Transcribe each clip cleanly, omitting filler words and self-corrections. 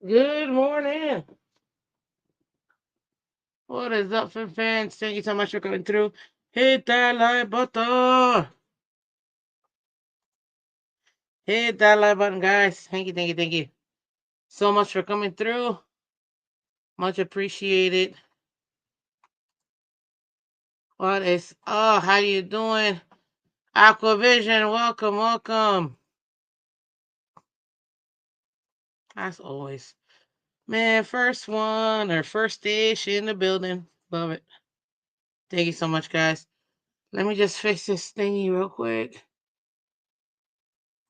Good morning. What is up, fans? Thank you so much for coming through. Hit that like button. Hit that like button, guys. Thank you. So much for coming through. Much appreciated. What is how you doing? Aquavision, welcome. As always. Man, first one or first dish in the building. Love it. Thank you so much, guys. Let me just fix this thingy real quick.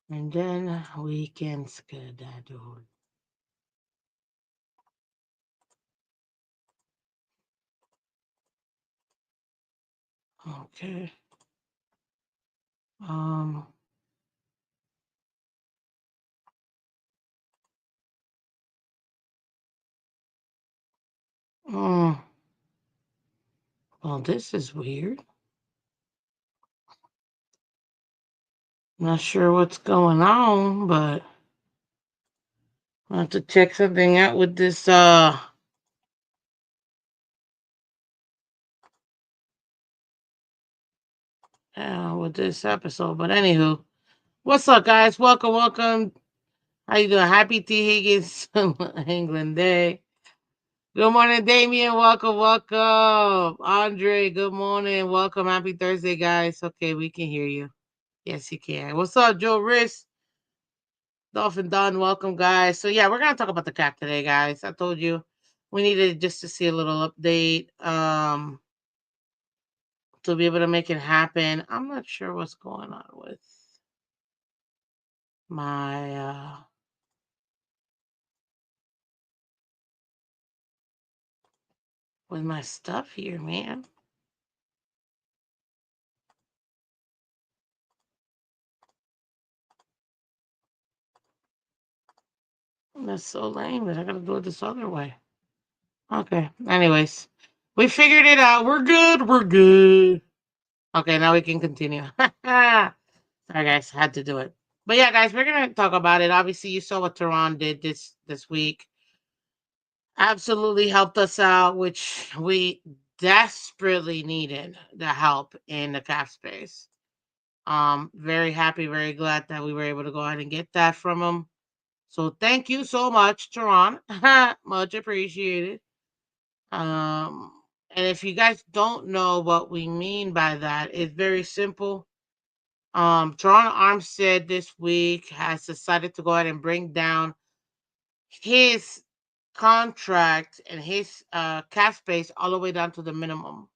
And then we can skedaddle. Okay. Um. mm, well, this is weird. Not sure what's going on, but I have to check something out with this. With this episode. But anywho, what's up, guys? Welcome. How you doing? Happy T. Higgins England Day. Good morning, Damien. Welcome. Andre, good morning. Welcome. Happy Thursday, guys. Okay, we can hear you. Yes, you can. What's up, Joe Riss? Dolphin Don, welcome, guys. So, yeah, we're going to talk about the cap today, guys. I told you we needed just to see a little update to be able to make it happen. I'm not sure what's going on my with my stuff here, man. That's so lame that I got to do it this other way. Okay. Anyways, we figured it out. We're good. We're good. Okay, now we can continue. Sorry, guys, had to do it. But yeah, guys, we're gonna talk about it. Obviously, you saw what Tehran did this week. Absolutely helped us out, which we desperately needed the help in the cap space. Very happy, very glad that we were able to go ahead and get that from him. So thank you so much, Tehran. Much appreciated. Um, and if you guys don't know what we mean by that, it's very simple. Toronto Armstead this week has decided to go ahead and bring down his contract and his cap space all the way down to the minimum.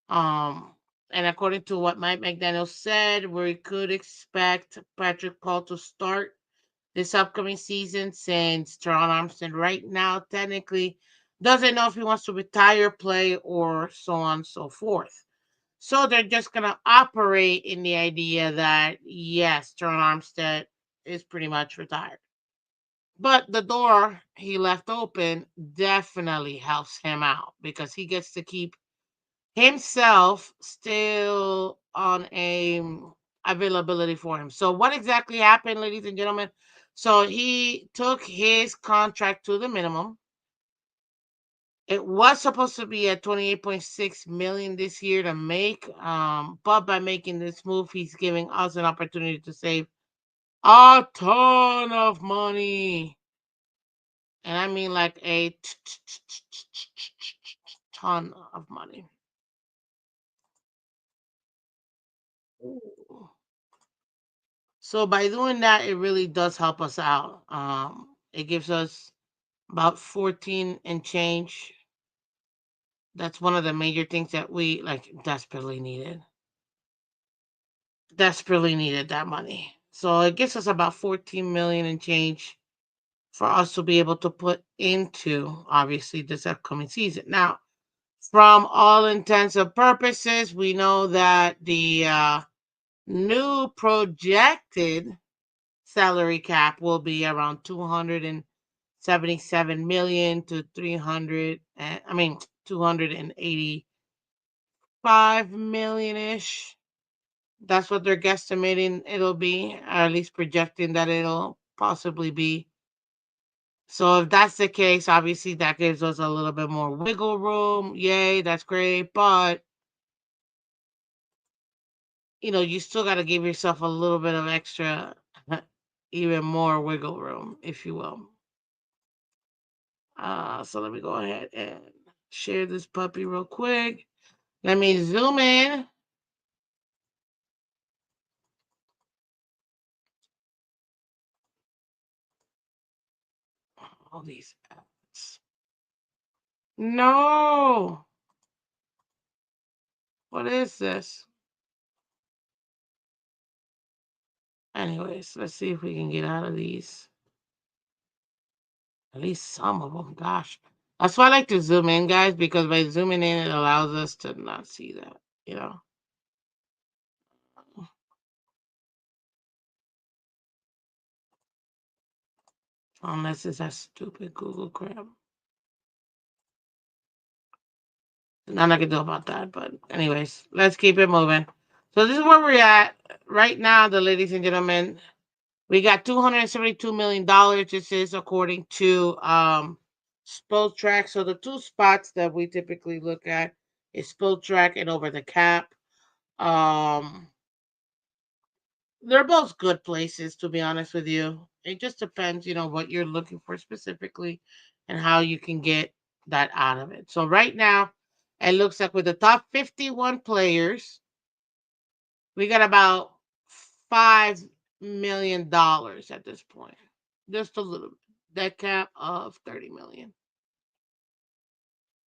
Um, and according to what Mike McDaniel said, we could expect Patrick Paul to start this upcoming season since Toronto Armstead right now technically doesn't know if he wants to retire, play, or so on and so forth. So they're just going to operate in the idea that, yes, Toronto Armstead is pretty much retired. But the door he left open definitely helps him out because he gets to keep himself still on a availability for him. So what exactly happened, ladies and gentlemen? So he took his contract to the minimum. It was supposed to be at 28.6 million this year to make, but by making this move, he's giving us an opportunity to save a ton of money. And I mean like a ton of money. Ooh. So by doing that, it really does help us out. It gives us about 14 and change. That's one of the major things that we like desperately needed. Desperately needed that money. So it gives us about 14 million and change for us to be able to put into obviously this upcoming season. Now, from all intents and purposes, we know that the new projected salary cap will be around 277 million to 300 I mean 285 million ish. That's what they're guesstimating it'll be, or at least projecting that it'll possibly be. So if that's the case, obviously that gives us a little bit more wiggle room. Yay, that's great. But you still got to give yourself a little bit of extra, even more wiggle room, if you will. So let me go ahead and share this puppy real quick. Let me zoom in. All these apps. No. What is this? Anyways, let's see if we can get out of these. At least some of them. Gosh. That's why I like to zoom in, guys, because by zooming in, it allows us to not see that, you know? Unless it's that stupid Google crap. Nothing I can do about that. But, anyways, let's keep it moving. So, this is where we're at right now, the ladies and gentlemen. We got $272 million. This is according to Spell Track. So the two spots that we typically look at is Spell Track and Over the Cap. Um, they're both good places, to be honest with you. It just depends, what you're looking for specifically and how you can get that out of it. So right now, it looks like with the top 51 players, we got about $5 million at this point. Just a little bit. Dead cap of 30 million.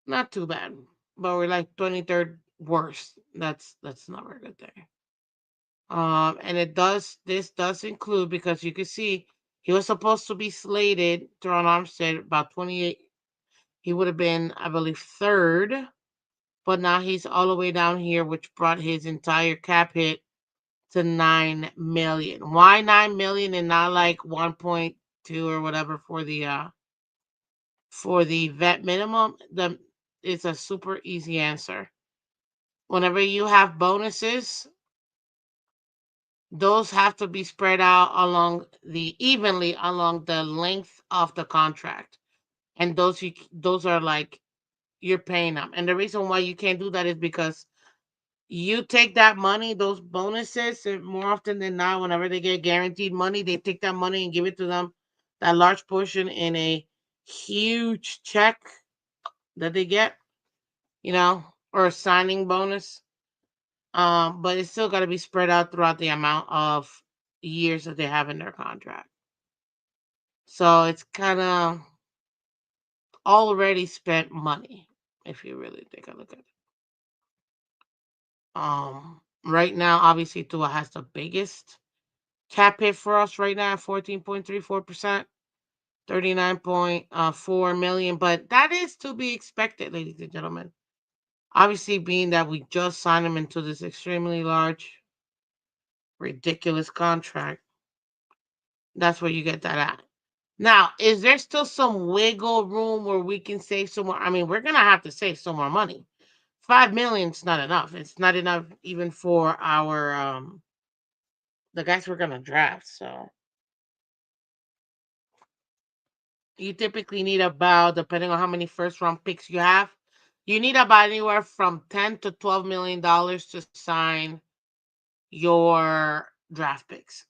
Not too bad. But we're like 23rd worst. That's not a very good thing. And this does include, because you can see he was supposed to be slated, Teron Armstead, about 28. He would have been, I believe, third, but now he's all the way down here, which brought his entire cap hit to 9 million. Why 9 million and not like 1.2 or whatever for the vet minimum? It's a super easy answer. Whenever you have bonuses, those have to be spread out evenly along the length of the contract. And those are like you're paying them. And the reason why you can't do that is because you take that money, those bonuses, and more often than not, whenever they get guaranteed money, they take that money and give it to them, that large portion in a huge check that they get, or a signing bonus. But it's still got to be spread out throughout the amount of years that they have in their contract. So it's kind of already spent money, if you really take a look at it. Right now, obviously, Tua has the biggest cap hit for us right now, 14.34%, 39.4 million. But that is to be expected, ladies and gentlemen. Obviously, being that we just signed him into this extremely large, ridiculous contract, that's where you get that at. Now, is there still some wiggle room where we can save some more? I mean, we're gonna have to save some more money. 5 million is not enough. It's not enough even for our the guys we're gonna draft. So you typically need about, depending on how many first round picks you have, you need about anywhere from $10 to $12 million to sign your draft picks.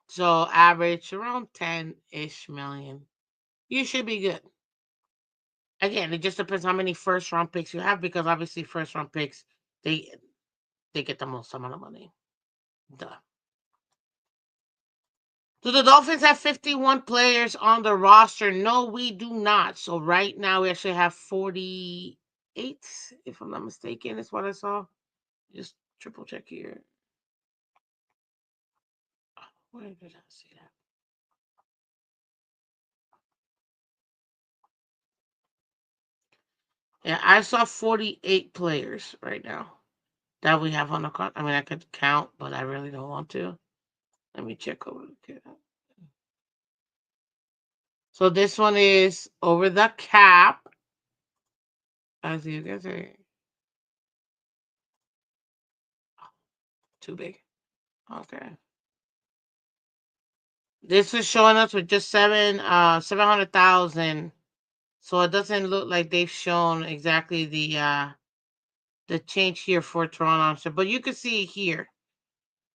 So average around 10-ish million. You should be good. Again, it just depends how many first round picks you have, because obviously first round picks they they get the most amount of money. Duh. Do the Dolphins have 51 players on the roster? No, we do not. So right now we actually have 48, if I'm not mistaken, is what I saw. Just triple check here. Where did I see that? Yeah, I saw 48 players right now that we have on the card. I mean, I could count, but I really don't want to. Let me check over the cap. So this one is over the cap, as you can see. Too big. Okay. This is showing us with just 700,000. So it doesn't look like they've shown exactly the change here for Toronto Armstead. But you can see here.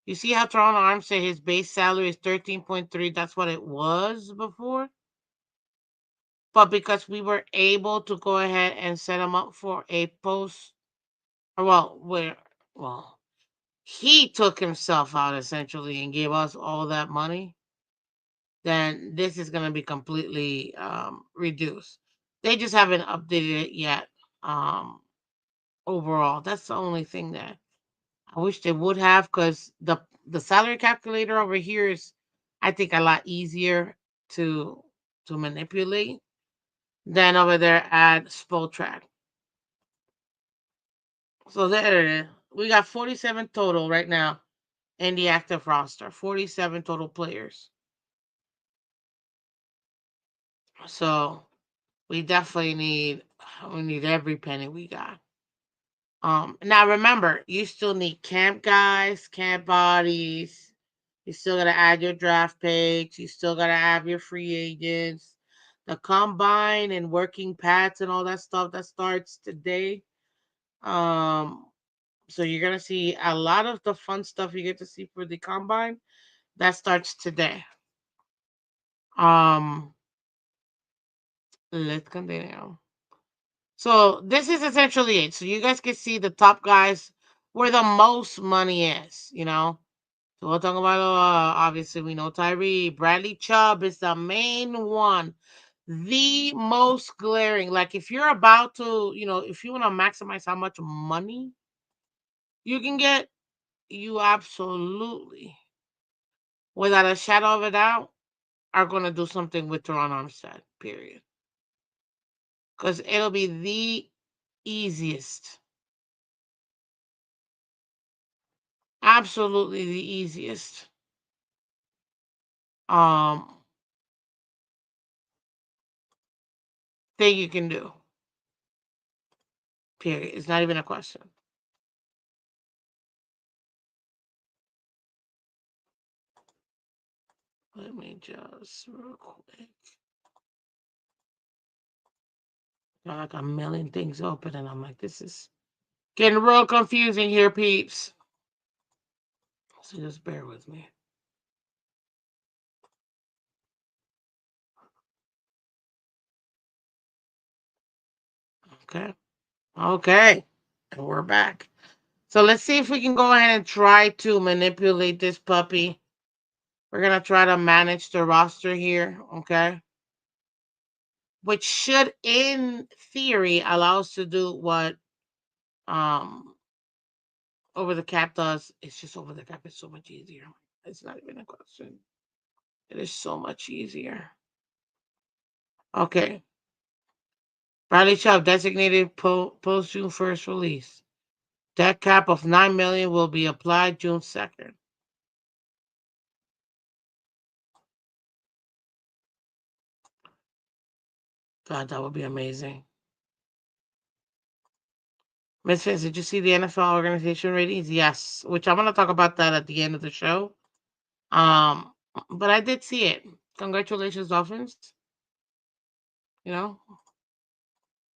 You see how Toronto Armstead, his base salary is 13.3. That's what it was before. But because we were able to go ahead and set him up for a post, or well, he took himself out essentially and gave us all that money, then this is going to be completely reduced. They just haven't updated it yet. Um, Overall, that's the only thing that I wish they would have, because the salary calculator over here is, I think, a lot easier to manipulate than over there at Spotrac. So there it is. We got 47 total right now in the active roster. 47 total players. So we need every penny we got. Now remember, you still need camp guys, camp bodies. You still gotta add your draft picks. You still gotta have your free agents, the combine and working pads and all that stuff that starts today. Um, so you're gonna see a lot of the fun stuff you get to see for the combine that starts today. Um, let's continue. So this is essentially it. So you guys can see the top guys where the most money is. So we'll talk about, obviously, we know Tyree. Bradley Chubb is the main one, the most glaring. Like, if you're about to, if you want to maximize how much money you can get, you absolutely, without a shadow of a doubt, are going to do something with Teron Armstead, period. Because it'll be the easiest, absolutely the easiest um thing you can do, period. It's not even a question. Let me just real quick. Got like a million things open, and I'm like, this is getting real confusing here, peeps. So just bear with me. Okay. Okay. And we're back. So let's see if we can go ahead and try to manipulate this puppy. We're going to try to manage the roster here. Okay. Which should, in theory, allow us to do what um over the cap does. It's just over the cap is so much easier. It's not even a question. It is so much easier. Okay. Bradley Chubb designated post June 1st release. Debt cap of $9 million will be applied June 2nd. God, that would be amazing. Miss Fitz, did you see the NFL organization ratings? Yes, which I'm gonna talk about that at the end of the show. Um, but I did see it. Congratulations, Dolphins. You know,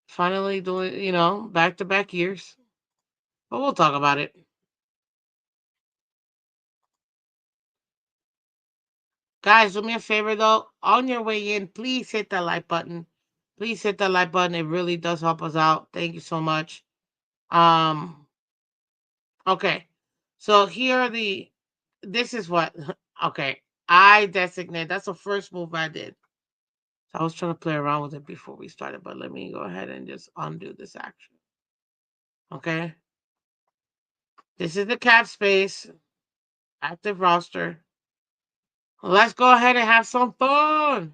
finally doing, back to back years. But we'll talk about it. Guys, do me a favor though. On your way in, please hit that like button. Please hit that like button. It really does help us out. Thank you so much. Um, okay. So here are this is what, okay. I designate, that's the first move I did. So I was trying to play around with it before we started, but let me go ahead and just undo this action. Okay. This is the cap space, active roster. Let's go ahead and have some fun.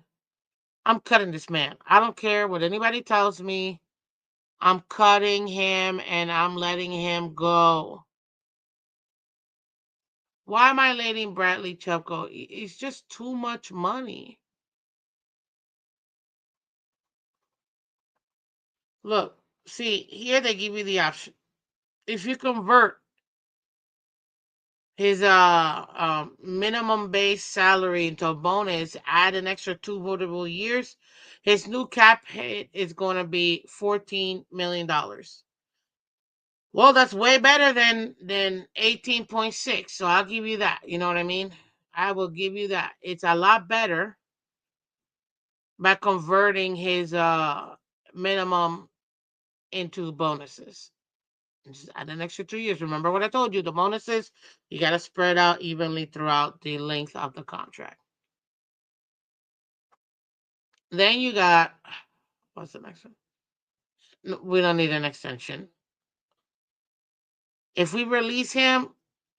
I'm cutting this man. I don't care what anybody tells me. I'm cutting him and I'm letting him go. Why am I letting Bradley Chubb go? It's just too much money. Look, see, here they give you the option. If you convert his minimum base salary into a bonus, add an extra 2 votable years, his new cap hit is going to be $14 million. Well, that's way better than 18.6. So I'll give you that. You know what I mean? I will give you that. It's a lot better by converting his minimum into bonuses. Just add an extra 2 years. Remember what I told you? The bonuses you got to spread out evenly throughout the length of the contract. Then you got what's the next one? We don't need an extension. If we release him,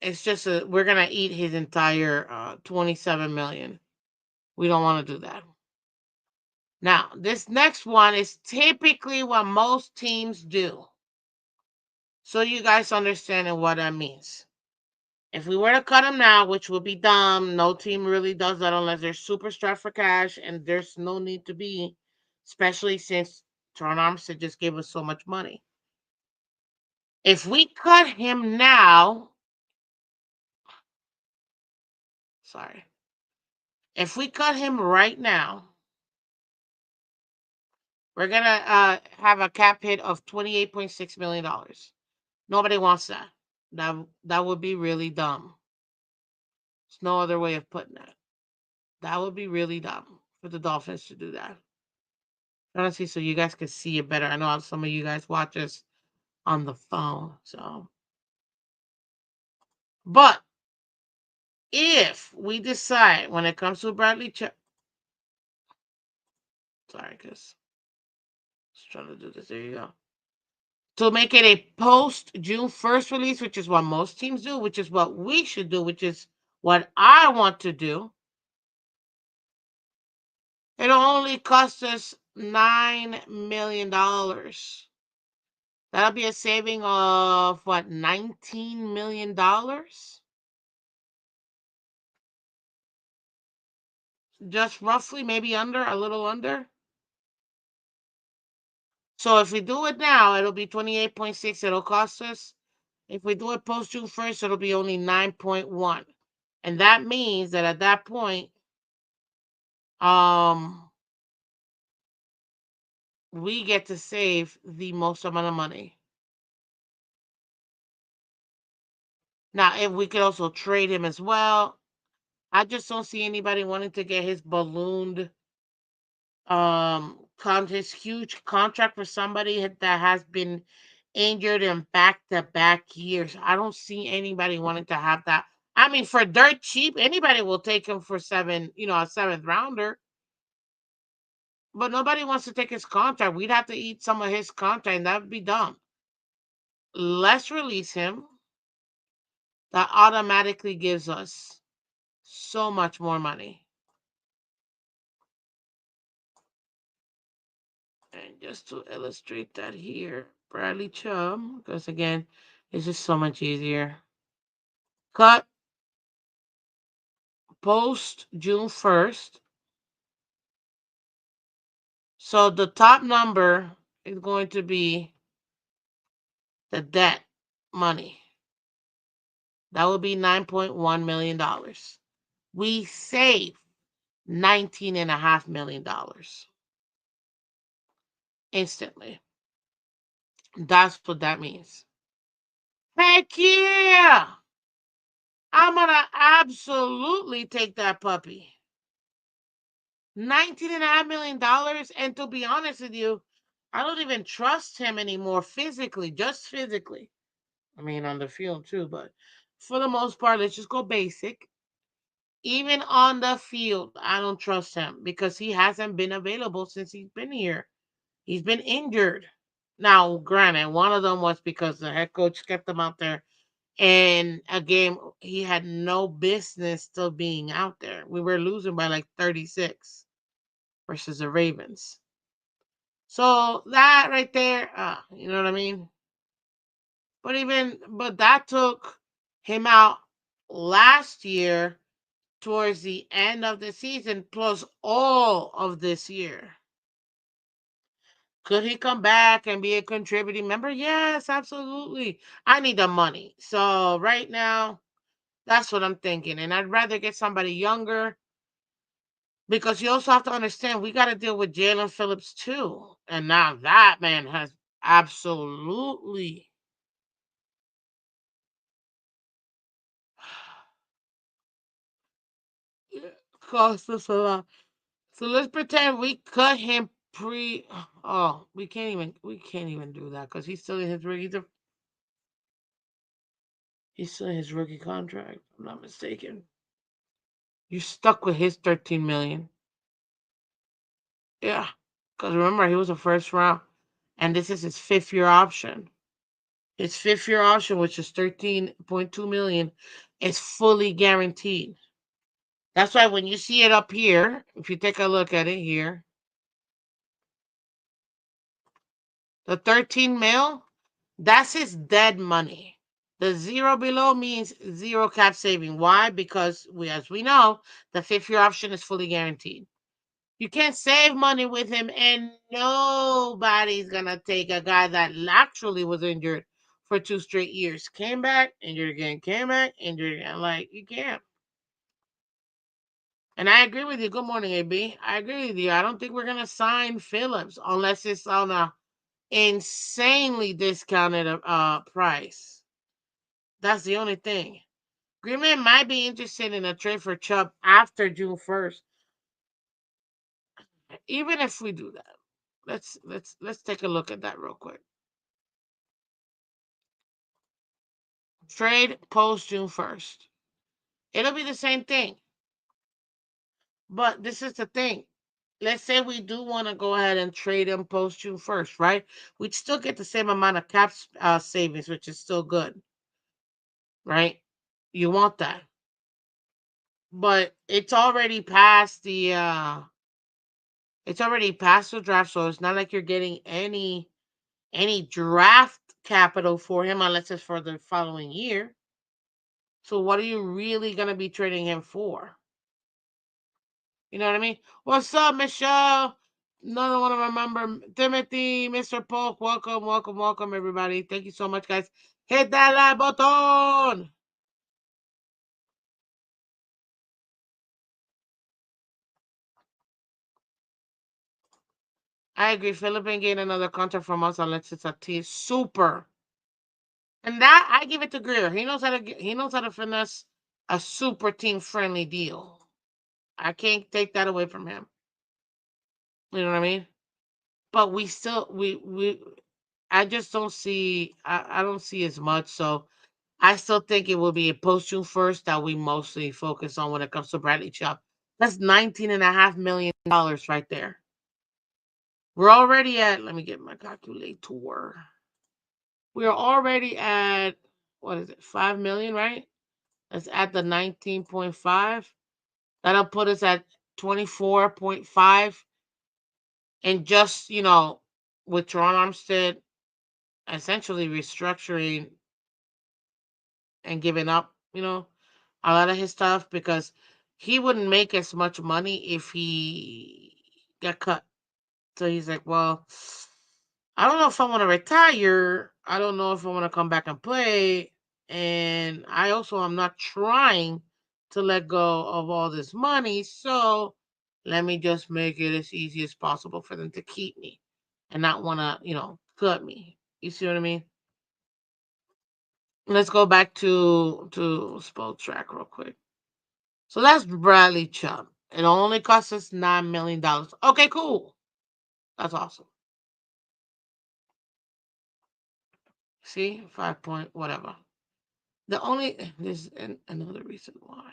it's just we're gonna eat his entire 27 million. We don't want to do that. Now, this next one is typically what most teams do. So you guys understand what that means. If we were to cut him now, which would be dumb, no team really does that unless they're super strapped for cash, and there's no need to be, especially since Toronto Armstead just gave us so much money. If we cut him now, sorry, if we cut him right now, we're gonna have a cap hit of $28.6 million. Nobody wants that. That would be really dumb. There's no other way of putting that. That would be really dumb for the Dolphins to do that. Honestly, so you guys can see it better. I know some of you guys watch us on the phone. So, but if we decide when it comes to Bradley sorry, because I was trying to do this. There you go. To make it a post June 1st release, which is what most teams do, which is what we should do, which is what I want to do. It'll only cost us $9 million. That'll be a saving of what, $19 million? Just roughly, maybe under, a little under. So if we do it now, it'll be 28.6. It'll cost us. If we do it post June 1st, it'll be only 9.1. And that means that at that point, um, we get to save the most amount of money. Now, if we could also trade him as well, I just don't see anybody wanting to get his ballooned his huge contract for somebody that has been injured in back-to-back years. I don't see anybody wanting to have that. I mean, for dirt cheap, anybody will take him for a seventh rounder. But nobody wants to take his contract. We'd have to eat some of his contract, and that would be dumb. Let's release him. That automatically gives us so much more money. And just to illustrate that here, Bradley Chubb, because again, it's just so much easier. Cut post June 1st. So the top number is going to be the debt money. That would be $9.1 million. We save $19.5 million instantly. That's what that means. Heck yeah! I'm gonna absolutely take that puppy. $19.5 million. And to be honest with you, I don't even trust him anymore physically, just physically. I mean, on the field too, but for the most part, let's just go basic. Even on the field, I don't trust him because he hasn't been available since he's been here. He's been injured. Now, granted, one of them was because the head coach kept him out there in a game he had no business still being out there. We were losing by like 36 versus the Ravens. So that right there, you know what I mean? But that took him out last year towards the end of the season plus all of this year. Could he come back and be a contributing member? Yes, absolutely. I need the money. So right now, That's what I'm thinking. And I'd rather get somebody younger because you also have to understand we got to deal with Jalen Phillips too. And now that man has absolutely cost us a lot. So let's pretend we cut him pre. Oh, we can't even do that because he's still in his rookie contract. If I'm not mistaken. You're stuck with his 13 million. Yeah, because remember he was a first round, and this is his 5th year option. His 5th year option, which is 13.2 million, is fully guaranteed. That's why when you see it up here, if you take a look at it here, the 13 mil, that's his dead money. The zero below means zero cap saving. Why? Because as we know, the 5th year option is fully guaranteed. You can't save money with him, and nobody's gonna take a guy that actually was injured for 2 straight years. Came back, injured again, came back, injured again. Like, you can't. And I agree with you. Good morning, AB. I agree with you. I don't think we're gonna sign Phillips unless it's on a insanely discounted price. That's the only thing. Green Bay might be interested in a trade for Chubb after June 1st. Even if we do that, let's take a look at that real quick. Trade post June 1st. It'll be the same thing. But this is the thing. Let's say we do want to go ahead and trade him post June 1st, right? We'd still get the same amount of cap savings, which is still good, right? You want that. But it's already past the draft, so it's not like you're getting any draft capital for him unless it's for the following year. So what are you really gonna be trading him for? You know what I mean? What's up, Michelle? Another one of our member, Timothy, Mr. Polk. Welcome, welcome, welcome, everybody. Thank you so much, guys. Hit that like button. I agree. Philip ain't getting another contract from us unless it's a T. Super. And that I give it to Greer. He knows how to finesse a super team friendly deal. I can't take that away from him. You know what I mean? But we still we I just don't see I don't see as much. So I still think it will be a post June 1st that we mostly focus on when it comes to Bradley Chubb. That's $19.5 million right there. We're already at, let me get my calculator. We're already at, what is it, 5 million, right? Let's add the 19.5. That'll put us at 24.5. And just, with Teron Armstead essentially restructuring and giving up, a lot of his stuff because he wouldn't make as much money if he got cut. So he's like, well, I don't know if I want to retire. I don't know if I want to come back and play. And I also am not trying to let go of all this money. So let me just make it as easy as possible for them to keep me and not want to, cut me. You see what I mean? Let's go back to Spell Track real quick. So that's Bradley Chubb. It only cost us $9 million. Okay, cool. That's awesome. See, 5 point whatever. There's another reason why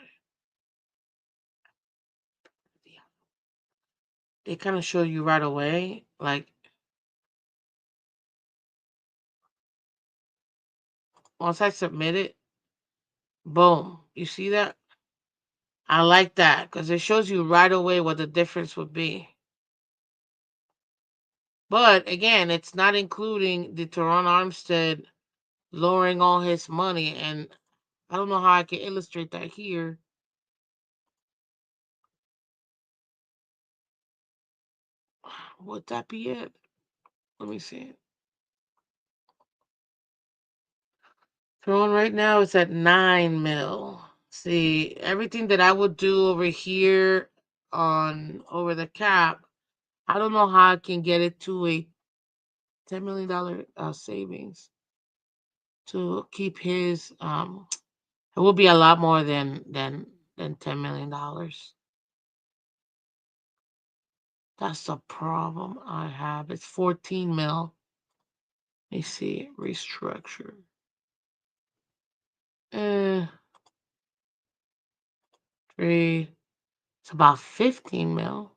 they kind of show you right away. Like, once I submit it, boom. You see that? I like that because it shows you right away what the difference would be. But again, it's not including the Teron Armstead lowering all his money. And I don't know how I can illustrate that here. Would that be it? Let me see. Teron right now is at 9 mil. See, everything that I would do over here on over the cap, I don't know how I can get it to a $10 million savings to keep his. It will be a lot more than $10 million. That's the problem I have. It's 14 mil. Let me see. Restructure. Eh, three. It's about 15 mil.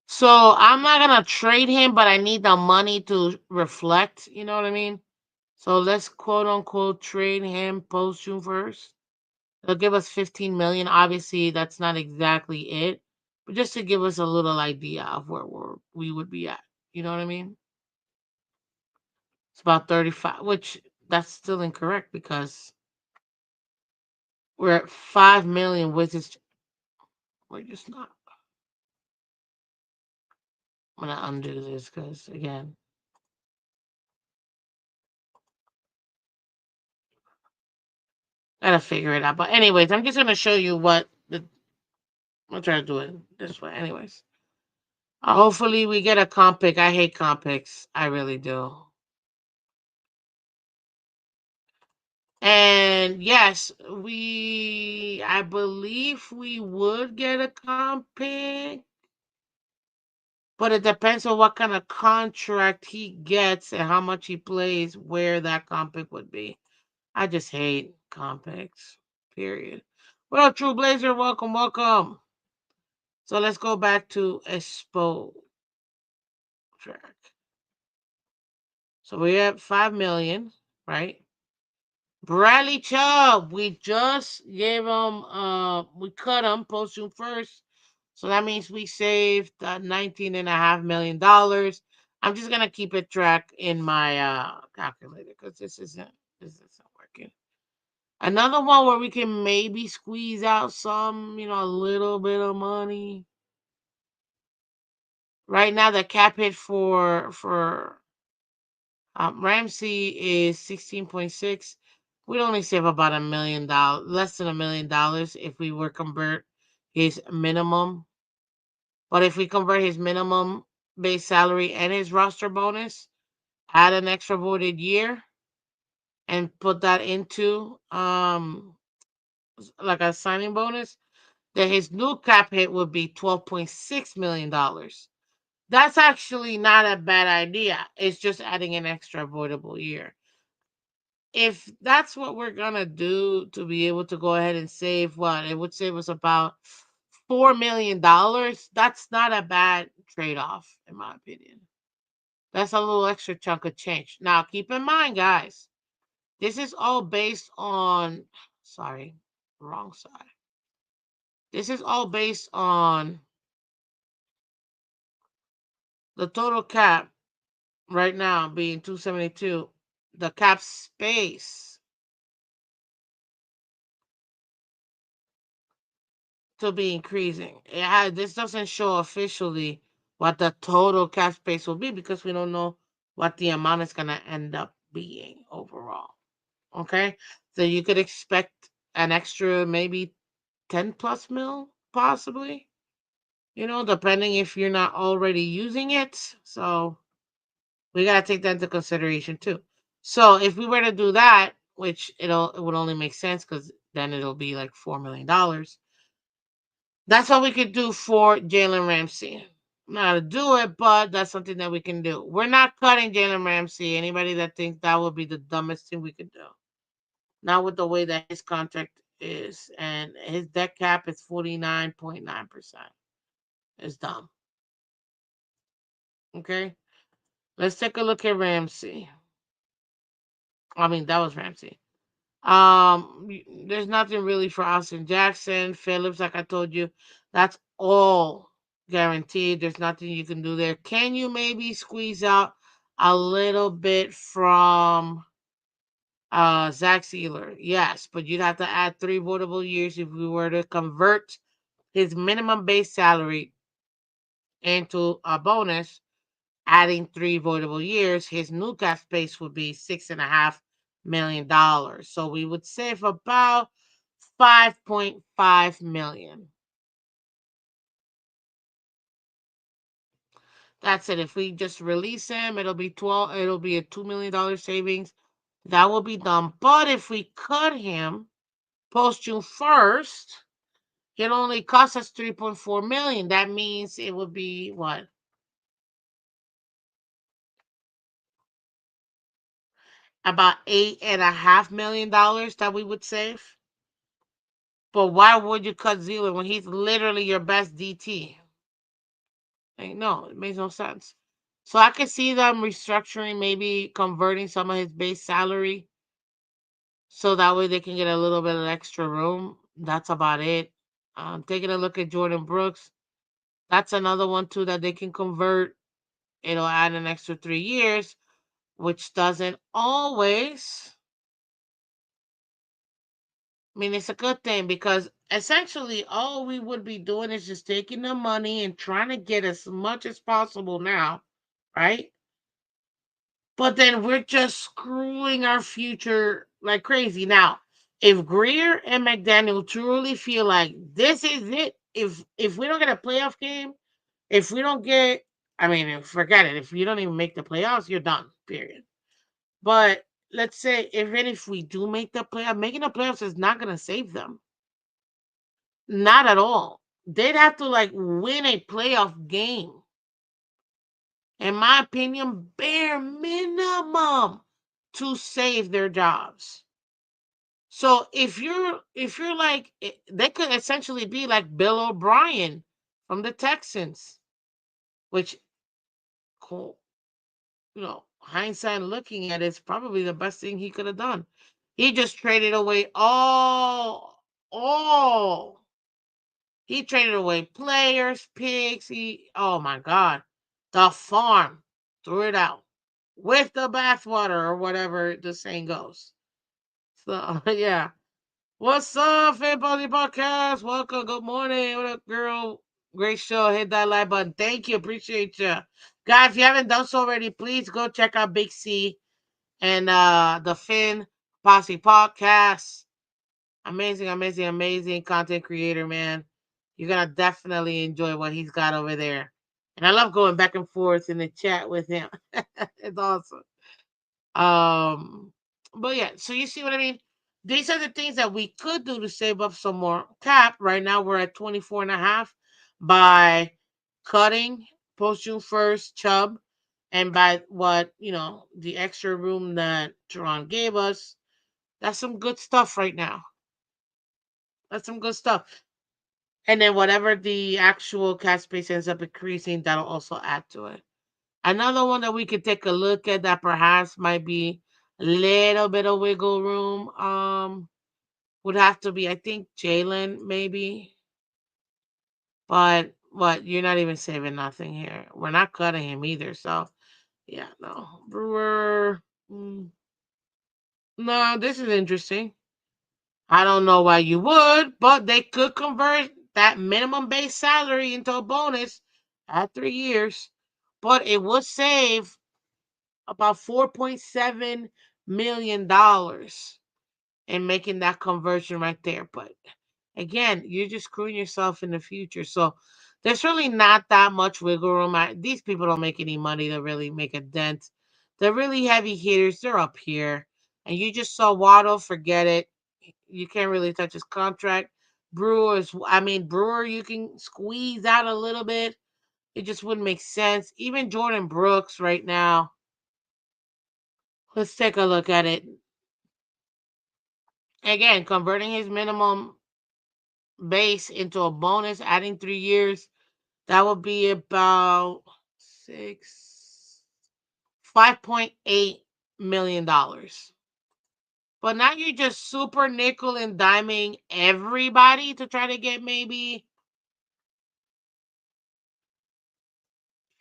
So I'm not gonna trade him, but I need the money to reflect. You know what I mean? So let's quote unquote trade him post June 1st. They'll give us 15 million. Obviously, that's not exactly it, but just to give us a little idea of where we would be at. You know what I mean? It's about 35, which that's still incorrect because we're at 5 million, which is we're just not. I'm gonna undo this because again, I gotta figure it out. But anyways, I'm just gonna show you what the. I'll try to do it this way. Anyways, hopefully we get a comp pick. I hate comp picks. I really do. And yes, I believe we would get a comp pick, but it depends on what kind of contract he gets and how much he plays, where that comp pick would be. I just hate comp picks, period. What up, True Blazer? Welcome, welcome. So let's go back to Expo track. So we're at 5 million, right? Bradley Chubb, we just gave him, we cut him post June 1st. So that means we saved $19.5 million. I'm just gonna keep it track in my calculator because this isn't working. Another one where we can maybe squeeze out some, a little bit of money. Right now, the cap hit for Ramsey is 16.6. We'd only save about $1 million, less than $1 million if we were convert his minimum. But if we convert his minimum base salary and his roster bonus, add an extra voted year, and put that into like a signing bonus, then his new cap hit would be $12.6 million. That's actually not a bad idea. It's just adding an extra avoidable year. If that's what we're gonna do to be able to go ahead and save what it would save us about $4 million, that's not a bad trade-off, in my opinion. That's a little extra chunk of change. Now keep in mind, guys, this is all based on sorry, wrong side. This is all based on the total cap right now being 272, the cap space to be increasing. This doesn't show officially what the total cap space will be because we don't know what the amount is going to end up being overall. Okay, so you could expect an extra maybe 10 plus mil, possibly. Depending if you're not already using it. So we gotta take that into consideration too. So if we were to do that, which it would only make sense because then it'll be like $4 million. That's what we could do for Jalen Ramsey. Not to do it, but that's something that we can do. We're not cutting Jalen Ramsey. Anybody that thinks that would be the dumbest thing we could do. Not with the way that his contract is. And his debt cap is 49.9%. It's dumb. Okay. Let's take a look at Ramsey. I mean, that was Ramsey. There's nothing really for Austin Jackson, Phillips, like I told you. That's all guaranteed. There's nothing you can do there. Can you maybe squeeze out a little bit from Zach Sealer? Yes, but you'd have to add 3 votable years if we were to convert his minimum base salary into a bonus, adding 3 votable years. His new cap space would be 6.5 million. So we would save about 5.5 million. That's it. If we just release him, it'll be a $2 million savings. That will be done. But if we cut him post June 1st, it only costs us 3.4 million. That means it would be what? About $8.5 million that we would save. But why would you cut Zealand when he's literally your best DT? Like, no, it makes no sense. So I could see them restructuring, maybe converting some of his base salary so that way they can get a little bit of extra room. That's about it. Taking a look at Jordan Brooks, that's another one too that they can convert. It'll add an extra 3 years, which doesn't always mean it's a good thing because essentially all we would be doing is just taking the money and trying to get as much as possible now, right? But then we're just screwing our future like crazy. Now, if Greer and McDaniel truly feel like this is it, if we don't get a playoff game, if we don't get, I mean, forget it. If you don't even make the playoffs, you're done. Period. But let's say even if we do make the playoff, making the playoffs is not gonna save them. Not at all. They'd have to like win a playoff game. In my opinion, bare minimum to save their jobs. So if you're like they could essentially be like Bill O'Brien from the Texans, which cool, hindsight looking at it's probably the best thing he could have done. He just traded away all. He traded away players, picks. Oh my God, the farm threw it out with the bathwater or whatever the saying goes. So yeah. What's up, Fan Body Podcast? Welcome. Good morning. What up, girl? Great show. Hit that like button. Thank you. Appreciate you. Guys, if you haven't done so already, please go check out Big C and the Finn Posse Podcast. Amazing, amazing, amazing content creator, man. You're gonna definitely enjoy what he's got over there. And I love going back and forth in the chat with him. It's awesome. Um, but yeah, so you see what I mean? These are the things that we could do to save up some more cap. Right now we're at 24 and a half by cutting post June 1st Chubb and by the extra room that Teron gave us. That's some good stuff right now. That's some good stuff. And then whatever the actual cap space ends up increasing, that'll also add to it. Another one that we could take a look at that perhaps might be a little bit of wiggle room. Would have to be, I think, Jalen maybe. But what? You're not even saving nothing here. We're not cutting him either. So yeah, no. Brewer. No, this is interesting. I don't know why you would, but they could convert that minimum base salary into a bonus at 3 years. But it would save about $4.7 million in making that conversion right there. But again, you're just screwing yourself in the future. So there's really not that much wiggle room. These people don't make any money to really make a dent. They're really heavy hitters. They're up here. And you just saw Waddle, forget it. You can't really touch his contract. Brewer, you can squeeze out a little bit. It just wouldn't make sense. Even Jordan Brooks right now. Let's take a look at it. Again, converting his minimum base into a bonus, adding 3 years, that would be about six, $5.8 million. But now you're just super nickel and diming everybody to try to get maybe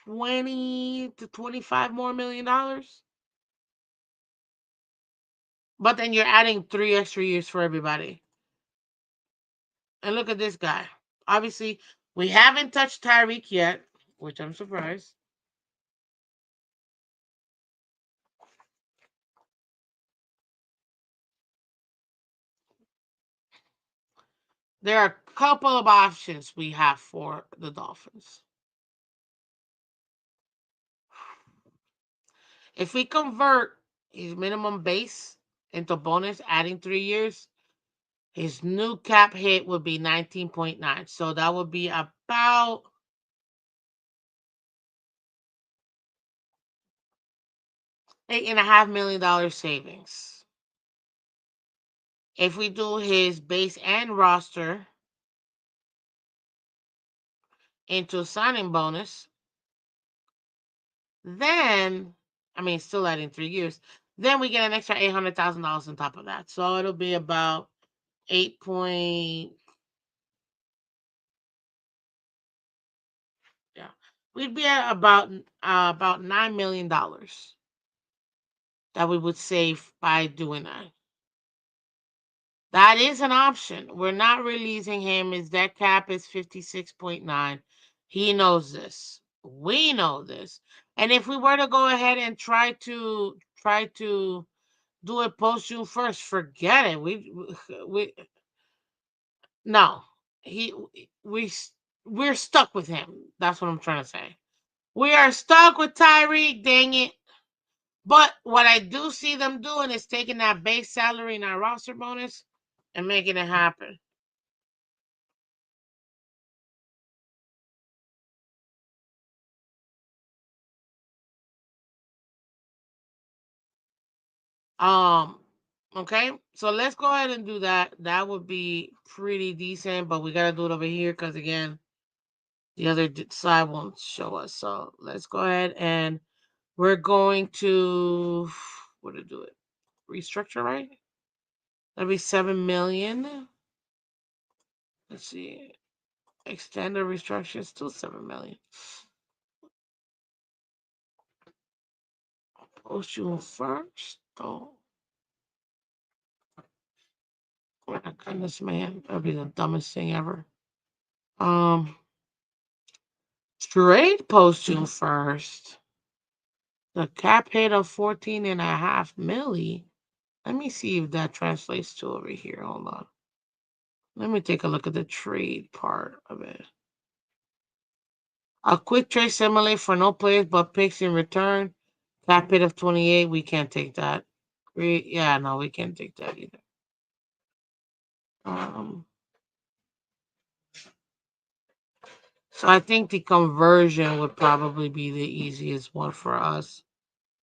20 to 25 more million dollars. But then you're adding 3 extra years for everybody. And look at this guy. Obviously, we haven't touched Tyreek yet, which I'm surprised. There are a couple of options we have for the Dolphins. If we convert his minimum base into bonus, adding 3 years, his new cap hit would be 19.9. So that would be about $8.5 million savings. If we do his base and roster into signing bonus, then I mean still adding 3 years, then we get an extra $800,000 on top of that. So it'll be about 8 point. Yeah, we'd be at about $9 million that we would save by doing that. That is an option. We're not releasing him. His debt cap is 56.9. He knows this. We know this. And if we were to go ahead and try to do it post June 1st, forget it. We no. He we we're stuck with him. That's what I'm trying to say. We are stuck with Tyreek, dang it. But what I do see them doing is taking that base salary and that roster bonus and making it happen. Um, okay, so let's go ahead and do that. That would be pretty decent, but we gotta do it over here because again, the other side won't show us. So let's go ahead and we're going to what to do it restructure, right? That'd be 7 million. Let's see, extend the restructure, still 7 million. Post June 1st. Oh my goodness, man, that'd be the dumbest thing ever. Um, trade post June 1st. The cap hit of 14.5 milli. Let me see if that translates to over here. Hold on. Let me take a look at the trade part of it. A quick trade simulate for no players but picks in return. Cap hit of 28. We can't take that. Yeah, no, we can't take that either. Um, so I think the conversion would probably be the easiest one for us.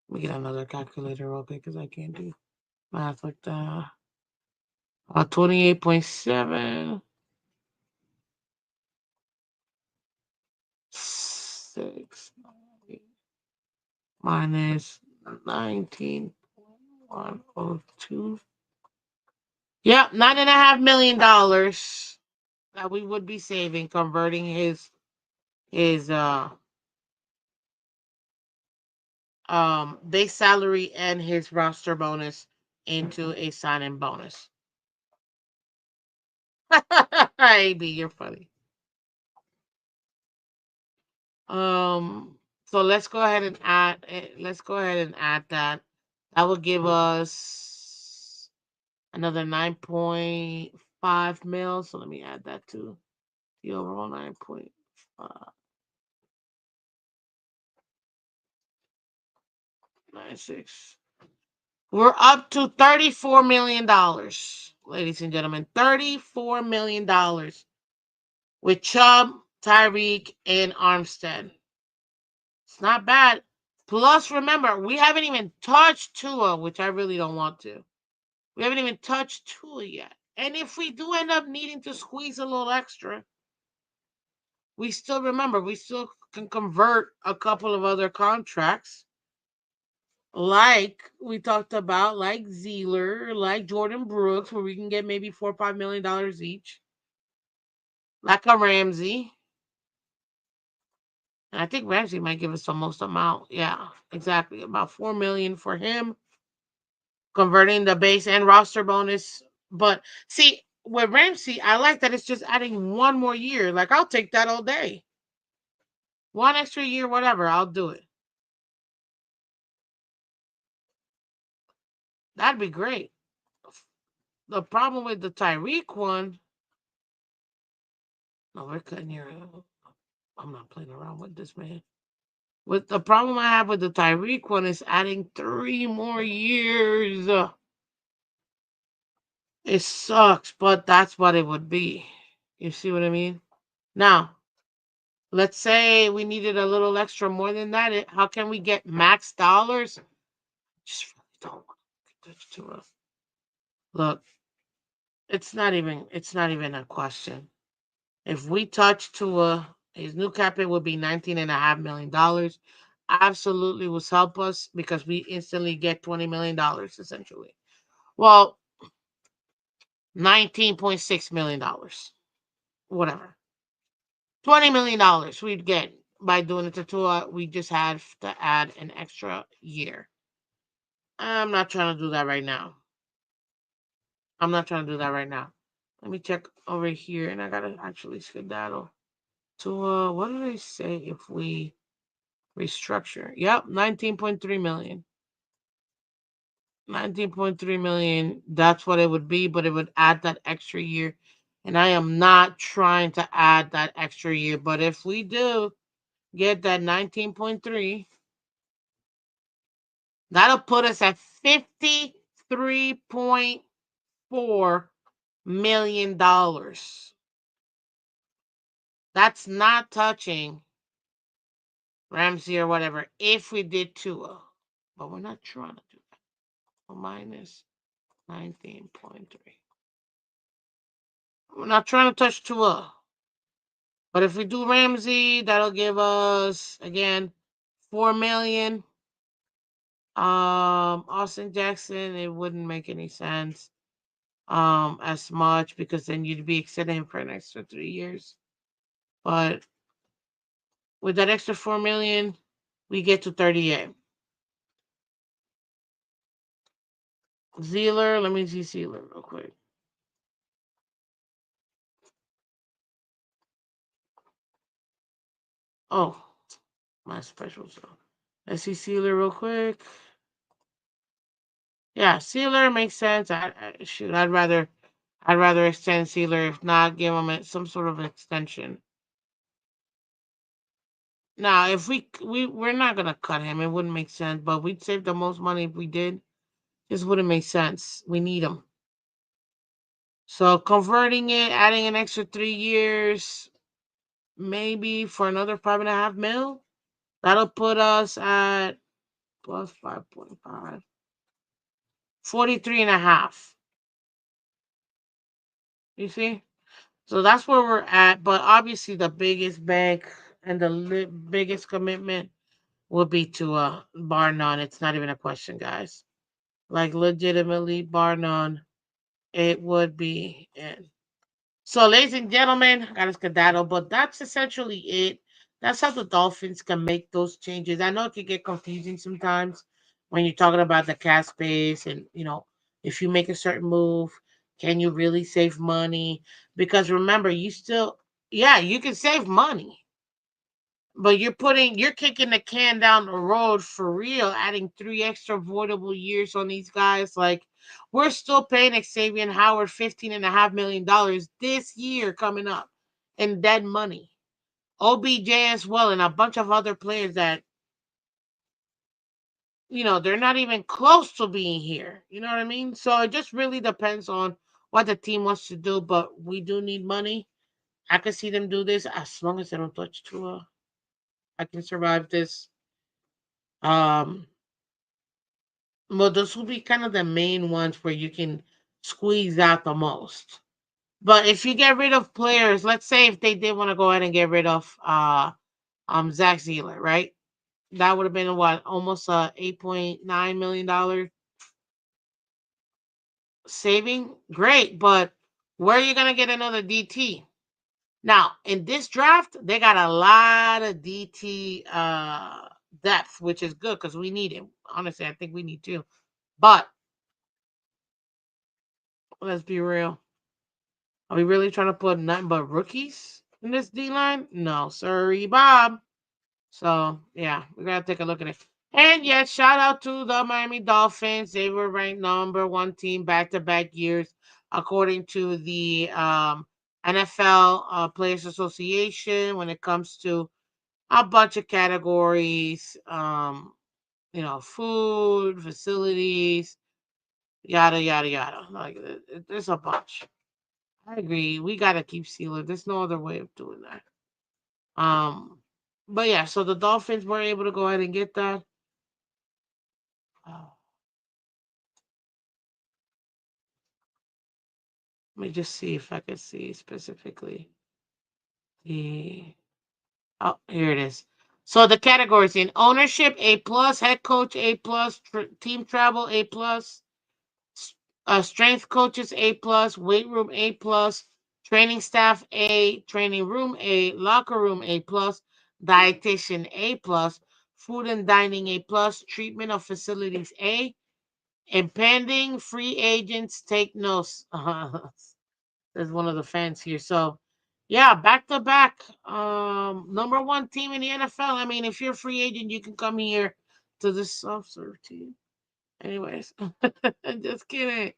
Let me get another calculator real quick because I can't do math like that. 28.7. 6 minus 19.102. Yep, $9.5 million that we would be saving converting his base salary and his roster bonus into a sign-in bonus. AB, you're funny. So let's go ahead and add that. That will give us another 9.5 mil. So let me add that to the overall 9.96. We're up to $34 million, ladies and gentlemen. $34 million with Chubb, Tyreek, and Armstead. It's not bad. Plus, remember, we haven't even touched Tua, which I really don't want to. We haven't even touched Tua yet. And if we do end up needing to squeeze a little extra, we still can convert a couple of other contracts, like we talked about, like Zeeler, like Jordan Brooks, where we can get maybe $4 or $5 million each, like a Ramsey. And I think Ramsey might give us the most amount. Yeah, exactly. About 4 million for him, converting the base and roster bonus. But see, with Ramsey, I like that it's just adding one more year. Like I'll take that all day. One extra year, whatever, I'll do it. That'd be great. The problem with the Tyreek one No, we're cutting your. I'm not playing around with this, man. With the problem I have with the Tyreek one is adding 3 more years. It sucks, but that's what it would be. You see what I mean? Now, let's say we needed a little extra more than that. How can we get max dollars? Just really don't want to touch to us. Look, it's not even a question. If we touch Tua, his new cap it would be $19.5 million. Absolutely will help us because we instantly get $20 million essentially. Well, $19.6 million. Whatever. $20 million we'd get by doing it to Tua. We just have to add an extra year. I'm not trying to do that right now. I'm not trying to do that right now. Let me check over here, and I gotta actually skedaddle to what did I say if we restructure? Yep, 19.3 million. 19.3 million. That's what it would be, but it would add that extra year. And I am not trying to add that extra year, but if we do get that 19.3, that'll put us at $53.4 million. That's not touching Ramsey or whatever if we did Tua. But we're not trying to do that. Minus 19.3. We're not trying to touch Tua. But if we do Ramsey, that'll give us again 4 million. Austin Jackson, it wouldn't make any sense as much because then you'd be extending him for an extra 3 years. But with that extra 4 million, we get to 38. Zealer, let me see Zealer real quick. Oh, my special zone. Let's see Sealer real quick. Yeah, Sealer makes sense. Shoot, I'd rather extend Sealer if not give him some sort of extension. Now, if we're not gonna cut him, it wouldn't make sense. But we'd save the most money if we did. Just wouldn't make sense. We need him. So converting it, adding an extra 3 years, maybe for another 5.5 mil. That'll put us at plus 5.5. 43 and a half. You see? So that's where we're at. But obviously, the biggest bank and the biggest commitment would be to bar none. It's not even a question, guys. Like, legitimately, bar none, it would be in. So, ladies and gentlemen, I got a skedaddle, but that's essentially it. That's how the Dolphins can make those changes. I know it can get confusing sometimes when you're talking about the cap space and, if you make a certain move, can you really save money? Because remember, yeah, you can save money, but you're kicking the can down the road for real, adding 3 extra avoidable years on these guys. Like, we're still paying Xavier Howard $15.5 million this year coming up in dead money. OBJ as well, and a bunch of other players that they're not even close to being here. You know what I mean? So it just really depends on what the team wants to do. But we do need money. I can see them do this as long as they don't touch Tua. I can survive this. Um, Well, those will be kind of the main ones where you can squeeze out the most. But if you get rid of players, let's say if they did want to go ahead and get rid of Zach Zealer, right? That would have been what, almost a $8.9 million saving. Great, but where are you gonna get another DT? Now, in this draft, they got a lot of DT depth, which is good because we need it. Honestly, I think we need to. But let's be real. Are we really trying to put nothing but rookies in this D line? No, sorry, Bob. So yeah, we gotta take a look at it. And yes, shout out to the Miami Dolphins. They were ranked number one team back to back years, according to the NFL Players Association when it comes to a bunch of categories. Food, facilities, yada yada yada. Like there's a bunch. I agree. We gotta keep sealing. There's no other way of doing that. Um, but yeah, so the Dolphins were able to go ahead and get that. Oh, let me just see if I can see specifically the. Oh, here it is. So the categories in ownership A plus, head coach A plus, team travel A plus, strength coaches A plus, weight room A plus, training staff A, training room A, locker room A plus, dietitian A plus, food and dining A plus, treatment of facilities A, impending free agents take notes. There's one of the fans here. So yeah, back to back. Number one team in the NFL. I mean, if you're a free agent, you can come here to this soft serve team. Anyways, just kidding.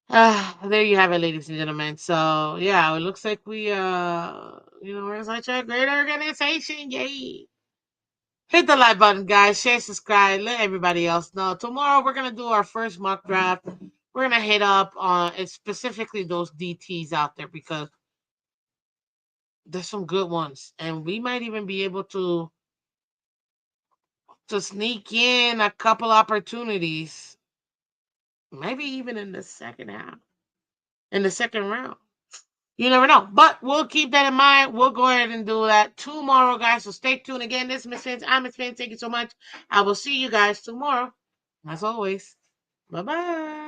There you have it, ladies and gentlemen. So yeah, it looks like we're such a great organization. Yay! Hit the like button, guys. Share, subscribe. Let everybody else know. Tomorrow we're gonna do our first mock draft. We're gonna hit up on specifically those DTs out there because there's some good ones, and we might even be able to sneak in a couple opportunities, maybe even in the second half, in the second round. You never know. But we'll keep that in mind. We'll go ahead and do that tomorrow, guys. So stay tuned. Again, this is Miss Phins. I'm Miss Phins. Thank you so much. I will see you guys tomorrow. As always. Bye bye.